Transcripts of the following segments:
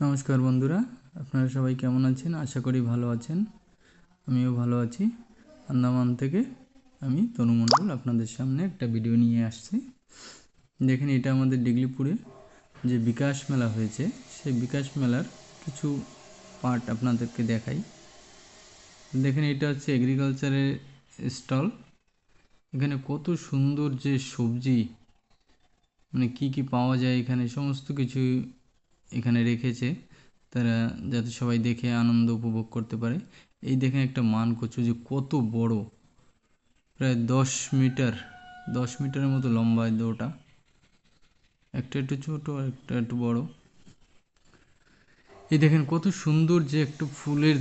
নমস্কার বন্ধুরা, আপনারা সবাই কেমন আছেন? আশা করি ভালো আছেন। আমিও ভালো আছি। আন্দামান থেকে আমি তনু মণ্ডল আপনাদের সামনে একটা ভিডিও নিয়ে আসছি। দেখেন, এটা আমাদের ডিগলিপুরে যে বিকাশ মেলা হয়েছে, সেই বিকাশ মেলার কিছু পার্ট আপনাদেরকে দেখাই। দেখেন, এটা হচ্ছে এগ্রিকালচারের স্টল। এখানে কত সুন্দর যে সবজি, মানে কি কি পাওয়া যায় এখানে, সমস্ত কিছু এখানে রেখেছে তারা, যাতে সবাই দেখে আনন্দ উপভোগ করতে পারে। এই দেখেন একটা মানকচু যে কত বড়, প্রায় 10 মিটারের মতো লম্বা ওটা। একটা একটু ছোট, একটা একটু বড়। এই দেখেন কত সুন্দর যে একটা ফুলের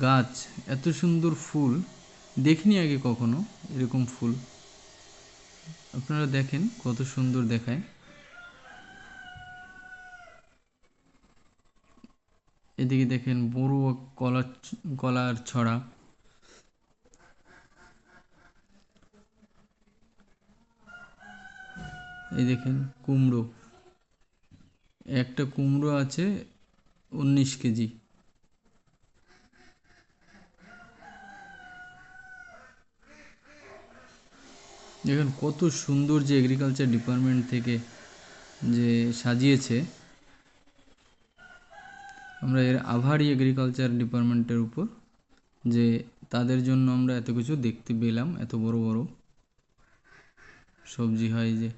গাছ, এত সুন্দর ফুল দেখিনি আগে কখনো এরকম ফুল। আপনারা দেখেন কত সুন্দর দেখায়। এদিকে দেখেন বড় কলার ছড়া। এই দেখেন কুমড়ো, একটা কুমড়ো আছে 19 কেজি। দেখেন কত সুন্দর যে এগ্রিকালচার ডিপার্টমেন্ট থেকে যে সাজিয়েছে। আমরা এর আভারী এগ্রিকালচার ডিপার্টমেন্টের উপর, যে তাদের জন্য আমরা এত কিছু দেখতে পেলাম, এত বড় বড় সবজি হয় যে।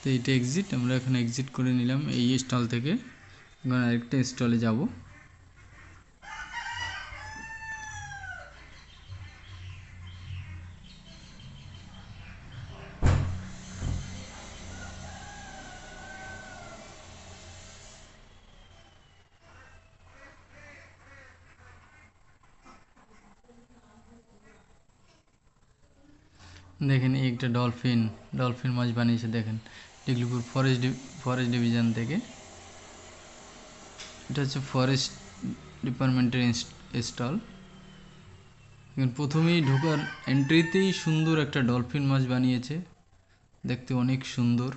তো এটা এক্সিট, আমরা এখানে এক্সিট করে নিলাম এই স্টল থেকে। এখন আরেকটা স্টলে যাব। দেখেন এই একটা ডলফিন মাছ বানিয়েছে। দেখেন ডিগলিপুর ফরেস্ট ডিভিশন থেকে। এটা হচ্ছে ফরেস্ট ডিপার্টমেন্টের স্টল। প্রথমেই ঢোকার এন্ট্রিতেই সুন্দর একটা ডলফিন মাছ বানিয়েছে, দেখতে অনেক সুন্দর।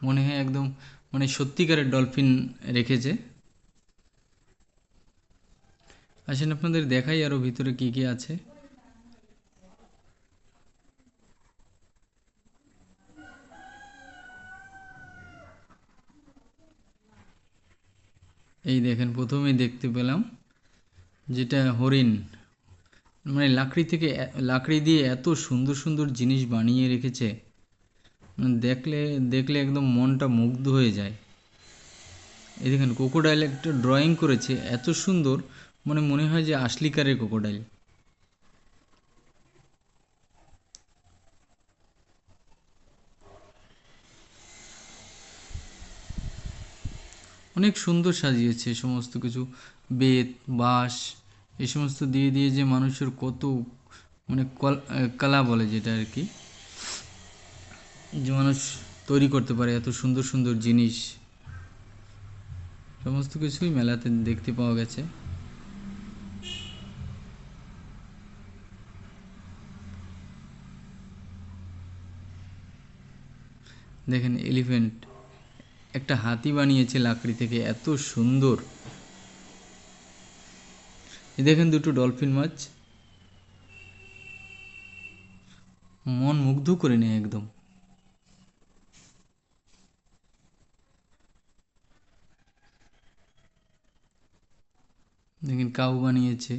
মনে হয় একদম মানে সত্যিকারের ডলফিন রেখেছে। আসেন আপনাদের দেখাই আরও ভিতরে কি কি আছে। এই দেখেন প্রথমেই দেখতে পেলাম যেটা হরিণ, মানে লাকড়ি দিয়ে এত সুন্দর সুন্দর জিনিস বানিয়ে রেখেছে, মানে দেখলে দেখলে একদম মনটা মুগ্ধ হয়ে যায়। এই দেখেন ক্রোকোডাইল একটা ড্রয়িং করেছে, এত সুন্দর, মানে মনে হয় যে আসলিকারের ক্রোকোডাইল। অনেক সুন্দর সাজিয়েছে সমস্ত কিছু, বেত বাঁশ এই সমস্ত দিয়ে দিয়ে যে মানুষের কত মানে কলা বলে যেটা আর কি, যে মানুষ তৈরি করতে পারে এত সুন্দর সুন্দর জিনিস, সমস্ত কিছুই মেলাতে দেখতে পাওয়া গেছে। দেখেন এলিফ্যান্ট, একটা হাতি বানিয়েছে লাকড়ি থেকে, এত সুন্দর। দেখেন দুটো ডলফিন মাছ, মন মুগ্ধ করে নেয় একদম। দেখেন কাউ বানিয়েছে।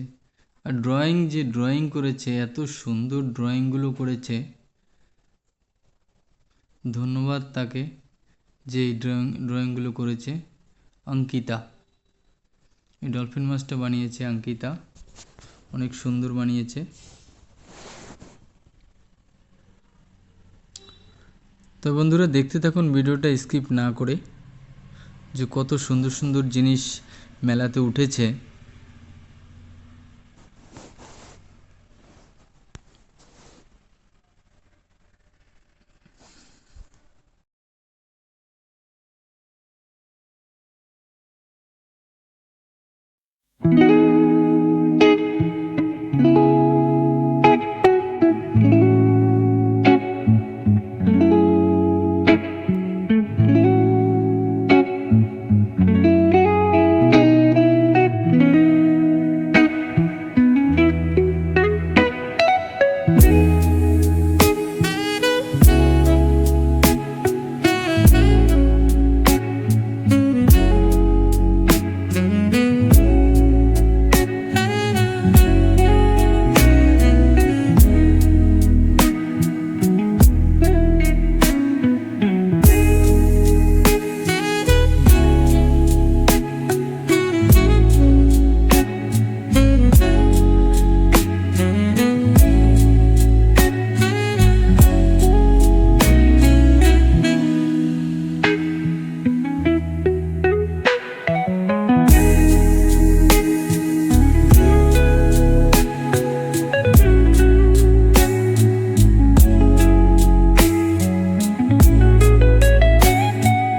আর ড্রয়িং করেছে, এত সুন্দর ড্রয়িংগুলো করেছে, ধন্যবাদ তাকে যে এই ড্রয়িংগুলো করেছে। অঙ্কিতা, এই ডলফিন মাছটা বানিয়েছে অঙ্কিতা, অনেক সুন্দর বানিয়েছে। তো বন্ধুরা দেখতে থাকুন ভিডিওটা স্কিপ না করে, যে কত সুন্দর সুন্দর জিনিস মেলাতে উঠেছে।